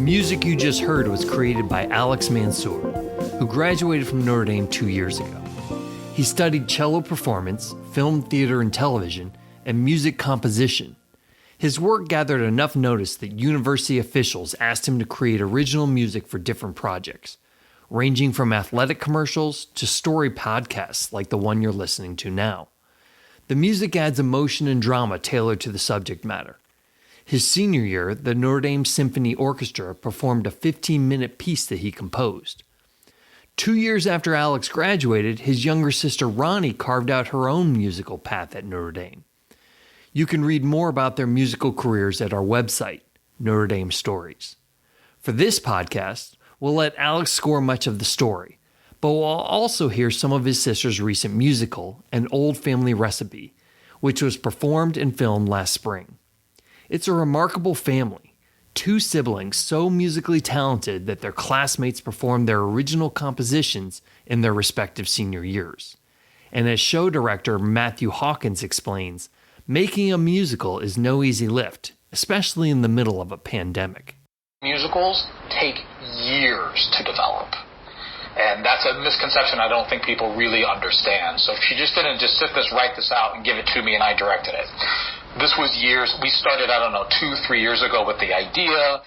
music you just heard was created by Alex Mansour, who graduated from Notre Dame 2 years ago. He studied cello performance, film, theater, and television, and music composition. His work gathered enough notice that university officials asked him to create original music for different projects, ranging from athletic commercials to story podcasts like the one you're listening to now. The music adds emotion and drama tailored to the subject matter. His senior year, the Notre Dame Symphony Orchestra performed a 15-minute piece that he composed. 2 years after Alex graduated, his younger sister Ronnie carved out her own musical path at Notre Dame. You can read more about their musical careers at our website, Notre Dame Stories. For this podcast, we'll let Alex score much of the story, but we'll also hear some of his sister's recent musical, An Old Family Recipe, which was performed and filmed last spring. It's a remarkable family, 2 siblings so musically talented that their classmates performed their original compositions in their respective senior years. And as show director Matthew Hawkins explains, making a musical is no easy lift, especially in the middle of a pandemic. Musicals take years to develop. And that's a misconception I don't think people really understand. So she just didn't just write this out and give it to me and I directed it. This was years. We started, 2-3 years ago with the idea.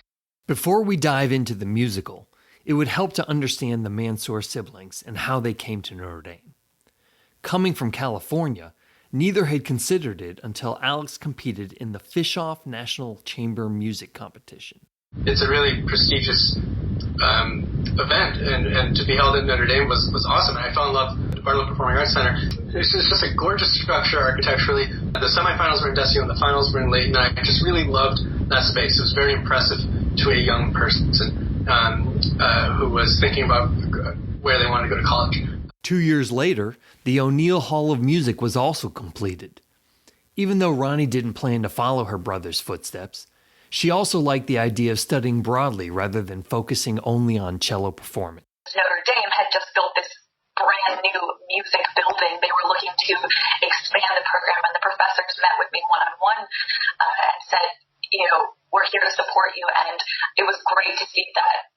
Before we dive into the musical, it would help to understand the Mansour siblings and how they came to Notre Dame. Coming from California, neither had considered it until Alex competed in the Fischoff National Chamber Music Competition. It's a really prestigious event, and to be held in Notre Dame was awesome. And I fell in love with the Bartlett Performing Arts Center. It's just a gorgeous structure architecturally. The semifinals were in Desio and the finals were in Layton. I just really loved that space. It was very impressive to a young person who was thinking about where they wanted to go to college. 2 years later, the O'Neill Hall of Music was also completed. Even though Ronnie didn't plan to follow her brother's footsteps, she also liked the idea of studying broadly rather than focusing only on cello performance. Notre Dame had just built this brand new music building. They were looking to expand the program, and the professors met with me one-on-one and said, we're here to support you. And it was great to see that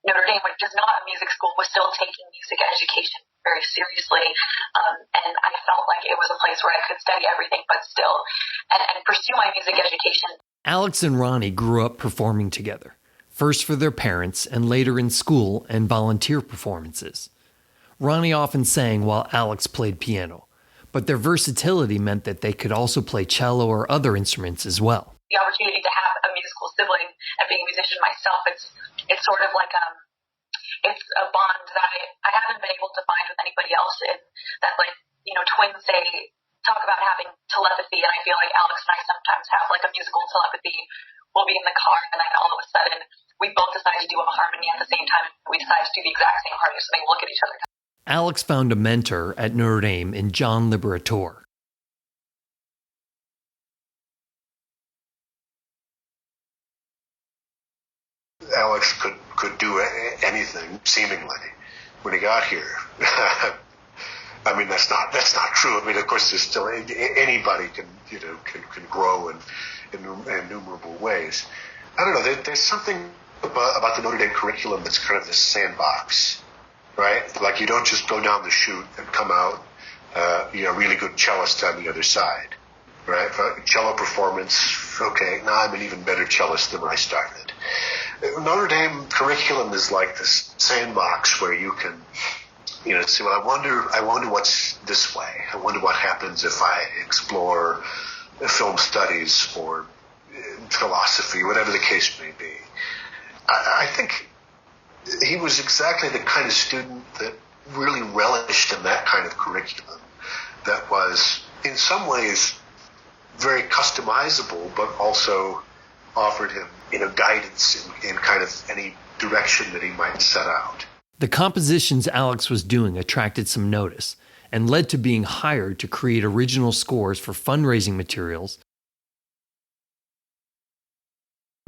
Notre Dame, which is not a music school, was still taking music education very seriously. And I felt like it was a place where I could study everything, but still, and pursue my music education. Alex and Ronnie grew up performing together, first for their parents and later in school and volunteer performances. Ronnie often sang while Alex played piano, but their versatility meant that they could also play cello or other instruments as well. The opportunity to have a musical sibling and being a musician myself, it's sort of like it's a bond that I haven't been able to find with anybody else. In that, twins talk about having telepathy, and I feel like Alex and I sometimes have like a musical telepathy. We'll be in the car, and then all of a sudden, we both decide to do a harmony at the same time. We decide to do the exact same harmony, so they look at each other. Alex found a mentor at Notre Dame in John Liberator. Alex could do anything, seemingly, when he got here. I mean, that's not true. I mean, of course, there's still anybody can grow in innumerable ways. I don't know. There's something about the Notre Dame curriculum that's kind of this sandbox, right? Like you don't just go down the chute and come out, really good cellist on the other side, right? Cello performance, okay. Now I'm an even better cellist than when I started. Notre Dame curriculum is like this sandbox where you can. Say, well, I wonder what's this way. I wonder what happens if I explore film studies or philosophy, whatever the case may be. I think he was exactly the kind of student that really relished in that kind of curriculum that was, in some ways, very customizable, but also offered him, guidance in kind of any direction that he might set out. The compositions Alex was doing attracted some notice and led to being hired to create original scores for fundraising materials.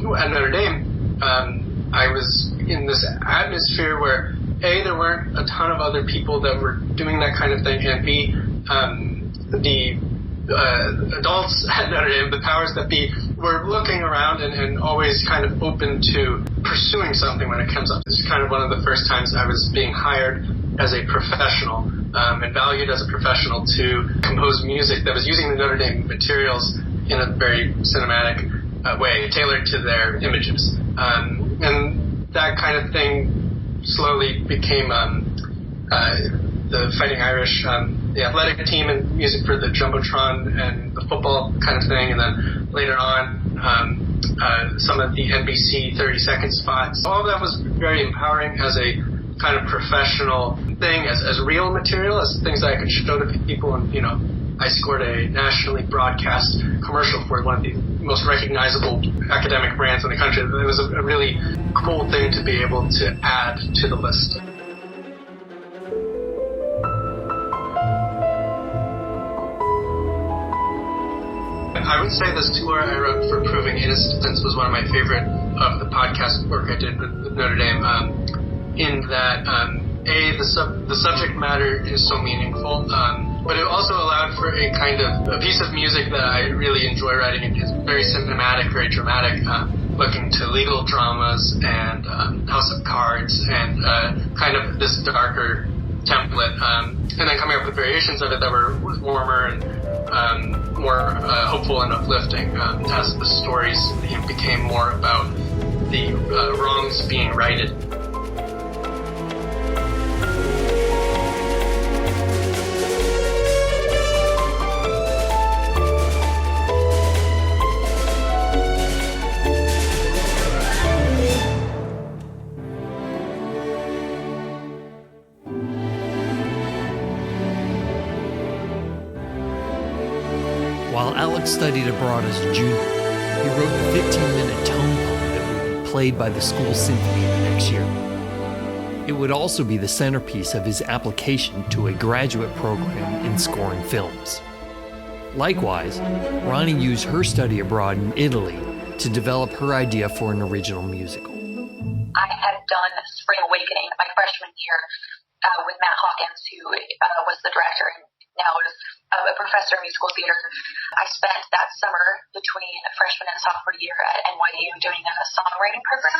At Notre Dame, I was in this atmosphere where, A, there weren't a ton of other people that were doing that kind of thing, and B, the adults at Notre Dame, the powers that be, we're looking around and always kind of open to pursuing something when it comes up. This is kind of one of the first times I was being hired as a professional and valued as a professional to compose music that was using the Notre Dame materials in a very cinematic way, tailored to their images. And that kind of thing slowly became the Fighting Irish, the athletic team and music for the Jumbotron and the football kind of thing, and then later on some of the NBC 30-second spots. All of that was very empowering as a kind of professional thing, as real material, as things that I could show to people. And, I scored a nationally broadcast commercial for one of the most recognizable academic brands in the country. It was a really cool thing to be able to add to the list. I would say this tour I wrote for Proving Innocence was one of my favorite of the podcast work I did with Notre Dame, in that, the subject matter is so meaningful, but it also allowed for a piece of music that I really enjoy writing. It's very cinematic, very dramatic, looking to legal dramas and House of Cards and kind of this darker template, and then coming up with variations of it that were warmer and more hopeful and uplifting, as the stories became more about the wrongs being righted. While Alex studied abroad as a junior, he wrote a 15-minute tone poem that would be played by the school symphony the next year. It would also be the centerpiece of his application to a graduate program in scoring films. Likewise, Ronnie used her study abroad in Italy to develop her idea for an original musical. I had done Spring Awakening my freshman year with Matt Hawkins, who was the director and now is a professor of musical theater. I spent that summer between freshman and sophomore year at NYU doing a songwriting program,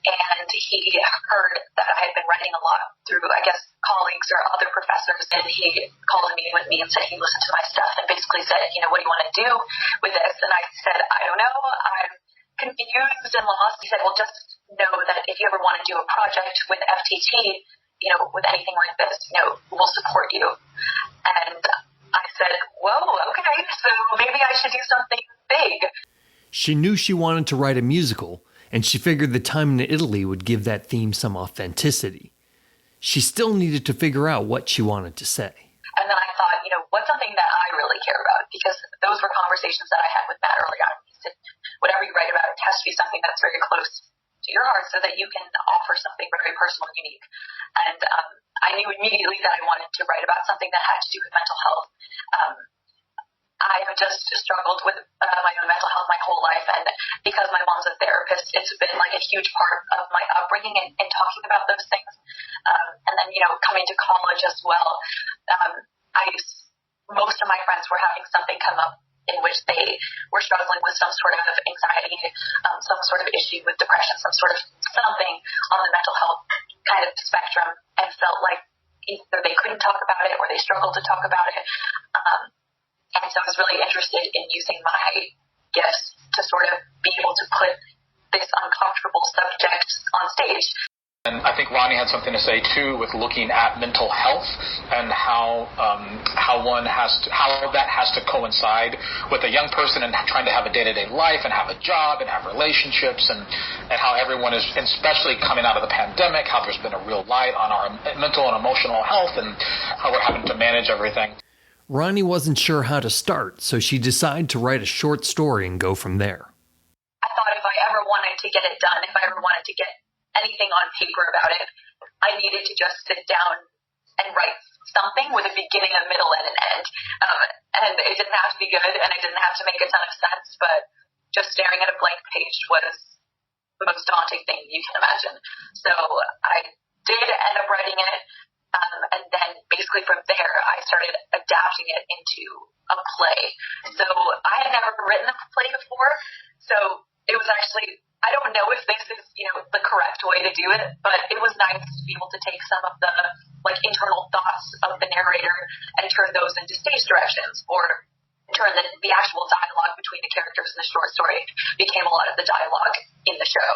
and he heard that I had been writing a lot through, I guess, colleagues or other professors, and he called a meeting with me and said he listened to my stuff and basically said, what do you want to do with this? And I said, I don't know, I'm confused and lost. He said, well, just know that if you ever want to do a project with FTT, with anything like this, we'll support you. And I said, whoa, okay, so maybe I should do something big. She knew she wanted to write a musical, and she figured the time in Italy would give that theme some authenticity. She still needed to figure out what she wanted to say. And then I thought, what's something that I really care about? Because those were conversations that I had with Matt early on. He said, whatever you write about, it has to be something that's very close to your heart so that you can offer something very personal and unique. And I knew immediately that I wanted to write about something that had to do with mental health. I have just struggled with my own mental health my whole life, and because my mom's a therapist, it's been like a huge part of my upbringing and talking about those things. And then, coming to college as well, most of my friends were having something come up in which they were struggling with some sort of anxiety, some sort of issue with depression, some sort of something on the mental health kind of spectrum, and felt like either they couldn't talk about it or they struggled to talk about it. And so I was really interested in using my gifts to sort of be able to put this uncomfortable subject on stage. And I think Ronnie had something to say too with looking at mental health and how that has to coincide with a young person and trying to have a day-to-day life and have a job and have relationships, and how everyone is, especially coming out of the pandemic, how there's been a real light on our mental and emotional health and how we're having to manage everything. Ronnie wasn't sure how to start, so she decided to write a short story and go from there. I thought if I ever wanted to get it done, if I ever wanted to get anything on paper about it, I needed to just sit down and write something with a beginning, a middle, and an end. And it didn't have to be good, and it didn't have to make a ton of sense, but just staring at a blank page was the most daunting thing you can imagine. So I did end up writing it. And then basically from there, I started adapting it into a play. So I had never written a play before. So it was actually, I don't know if this is, the correct way to do it, but it was nice to be able to take some of the internal thoughts of the narrator and turn those into stage directions, or turn the actual dialogue between the characters in the short story became a lot of the dialogue in the show.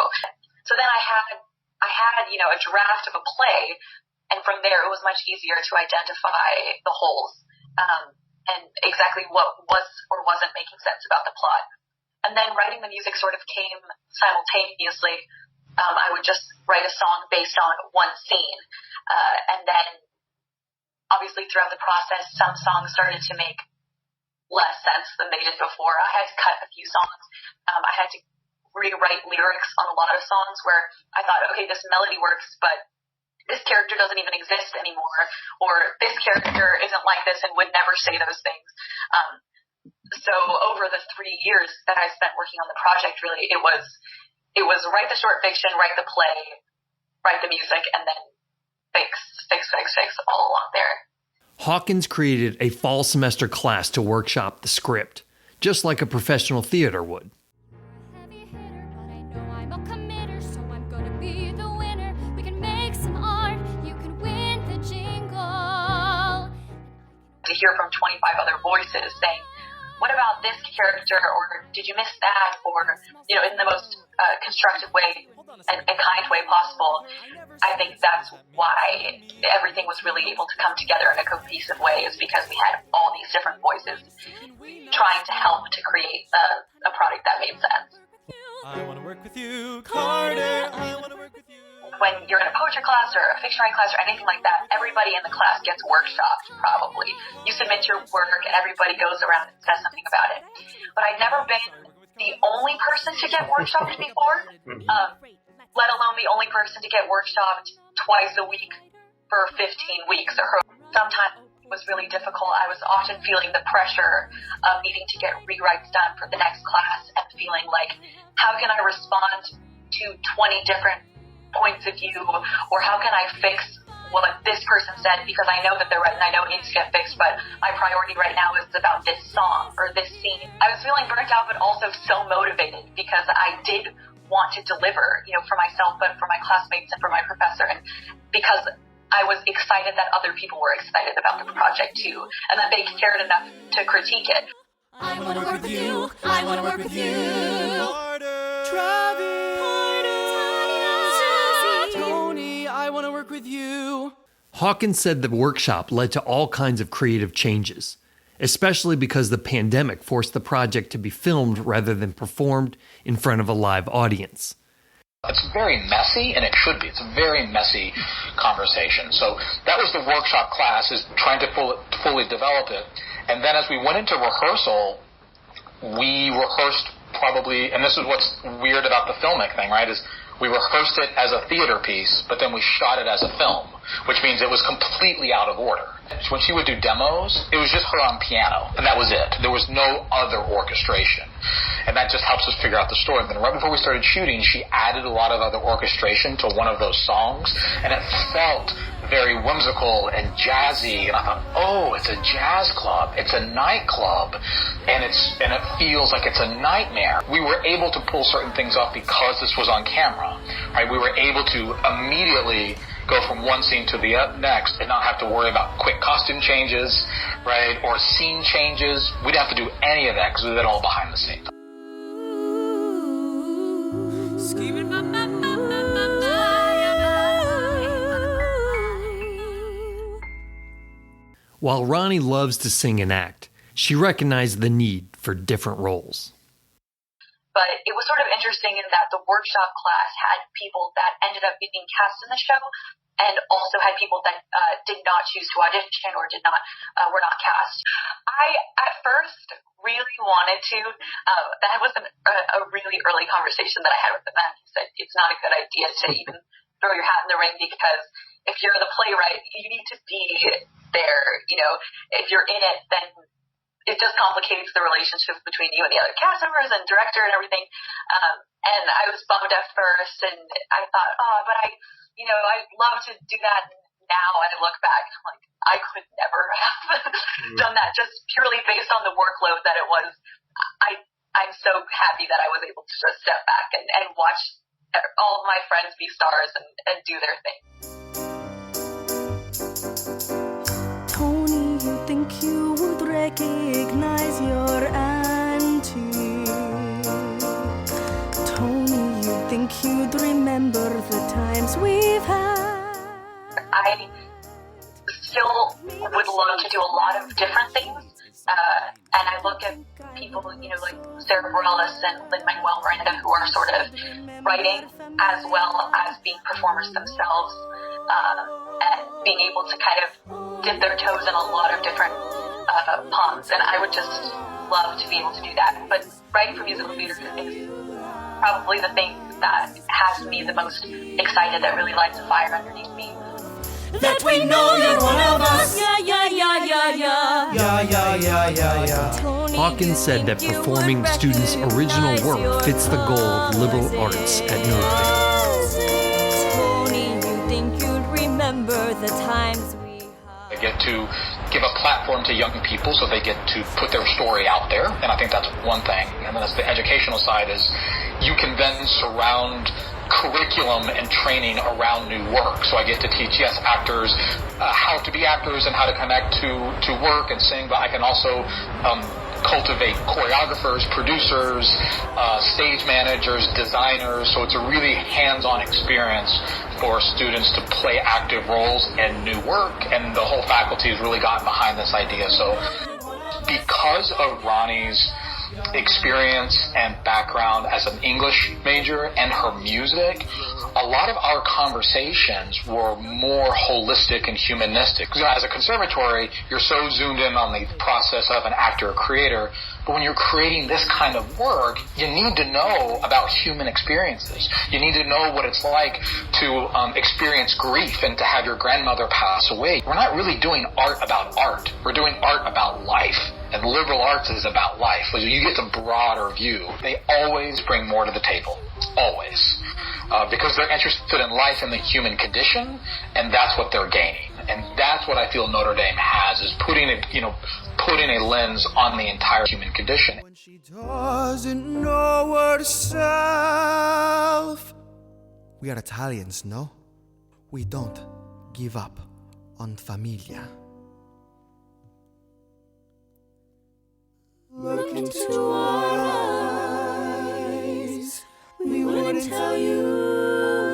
So then I had a draft of a play, and from there it was much easier to identify the holes and exactly what was or wasn't making sense about the plot. And then writing the music sort of came simultaneously. I would just write a song based on one scene. And then obviously throughout the process, some songs started to make less sense than they did before. I had to cut a few songs. I had to rewrite lyrics on a lot of songs where I thought, okay, this melody works, but this character doesn't even exist anymore, or this character isn't like this and would never say those things. So over the 3 years that I spent working on the project, really, it was write the short fiction, write the play, write the music, and then fix all along there. Hawkins created a fall semester class to workshop the script, just like a professional theater would. Heavy hitter, but I know I'm a committer, so I'm gonna be the winner. We can make some art, you can win the jingle. To hear from 25 other voices saying, what about this character, or did you miss that, or, in the most constructive way and kind way possible. I think that's why everything was really able to come together in a cohesive way, is because we had all these different voices trying to help to create a product that made sense. I want to work with you, Carter. I want to work with you. When you're in a poetry class or a fiction writing class or anything like that, everybody in the class gets workshopped, probably. You submit your work and everybody goes around and says something about it. But I've never been the only person to get workshopped before, let alone the only person to get workshopped twice a week for 15 weeks. Sometimes it was really difficult. I was often feeling the pressure of needing to get rewrites done for the next class and feeling like, how can I respond to 20 different points of view, or how can I fix what this person said, because I know that they're right and I know it needs to get fixed, but my priority right now is about this song or this scene. I was feeling burnt out, but also so motivated because I did want to deliver, for myself, but for my classmates and for my professor, and because I was excited that other people were excited about the project too, and that they cared enough to critique it. I want to work with you. I want to work with you. Carter. Travis. Tony, I want to work with you. Hawkins said the workshop led to all kinds of creative changes, especially because the pandemic forced the project to be filmed rather than performed in front of a live audience. It's very messy, and it should be. It's a very messy conversation. So that was the workshop class, is trying to fully develop it. And then as we went into rehearsal, we rehearsed probably, and this is what's weird about the filmic thing, right, is we rehearsed it as a theater piece, but then we shot it as a film, which means it was completely out of order. When she would do demos, it was just her on piano, and that was it. There was no other orchestration. And that just helps us figure out the story. And then right before we started shooting, she added a lot of other orchestration to one of those songs, and it felt very whimsical and jazzy. And I thought, oh, it's a jazz club. It's a nightclub. And it feels like it's a nightmare. We were able to pull certain things off because this was on camera, right? We were able to immediately go from one scene to the next and not have to worry about quick costume changes, right, or scene changes. We didn't have to do any of that because we did it all behind the scenes. While Ronnie loves to sing and act, she recognized the need for different roles. But it was sort of interesting in that the workshop class had people that ended up being cast in the show, and also had people that did not choose to audition or were not cast. I, at first, really wanted to. That was a really early conversation that I had with the man. He said it's not a good idea to even throw your hat in the ring, because if you're the playwright, you need to be there. If you're in it, then it just complicates the relationship between you and the other cast members and director and everything. And I was bummed at first, and I thought, but I'd love to do that. now I look back and I'm like, I could never have done that just purely based on the workload that it was. I'm so happy that I was able to just step back and watch all of my friends be stars and do their thing. Tony, you think you would recognize your auntie? Tony, you think you'd remember the times we've had? I still would love to do a lot of different things. And I look at people, like Sarah Bareilles and Lin-Manuel Miranda, who are sort of writing as well as being performers themselves, and being able to kind of dip their toes in a lot of different ponds. And I would just love to be able to do that. But writing for musical theater is probably the thing that has me the most excited, that really lights a fire underneath me. That we know you're one of us. Yeah. Hawkins said that performing students' original work fits the goal of liberal arts at Notre Dame. Tony, you think you'd remember the times we had? I get to give a platform to young people so they get to put their story out there, and I think that's one thing. And then the educational side is you can then surround curriculum and training around new work. So I get to teach, actors how to be actors and how to connect to work and sing, but I can also cultivate choreographers, producers, stage managers, designers. So it's a really hands-on experience for students to play active roles in new work, and the whole faculty has really gotten behind this idea. So because of Ronnie's experience and background as an English major and her music, a lot of our conversations were more holistic and humanistic. Because as a conservatory, you're so zoomed in on the process of an actor or creator, but when you're creating this kind of work, you need to know about human experiences. You need to know what it's like to experience grief and to have your grandmother pass away. We're not really doing art about art. We're doing art about life. And liberal arts is about life. You get a broader view. They always bring more to the table. Always. Because they're interested in life and the human condition, and that's what they're gaining. And that's what I feel Notre Dame has, is putting a lens on the entire human condition. When she doesn't know herself. We are Italians, no? We don't give up on familia. Look into our eyes. We wouldn't tell you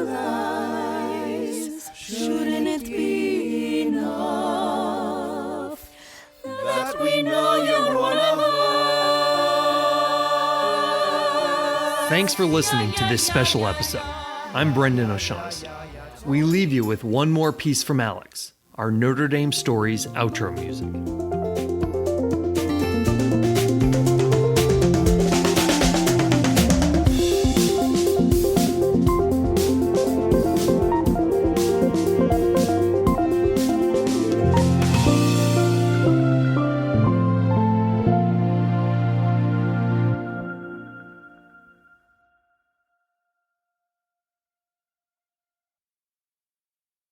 lies. Shouldn't it be enough that we know you're one of us? Thanks for listening to this special episode. I'm Brendan O'Shaughnessy. We leave you with one more piece from Alex, our Notre Dame Stories outro music.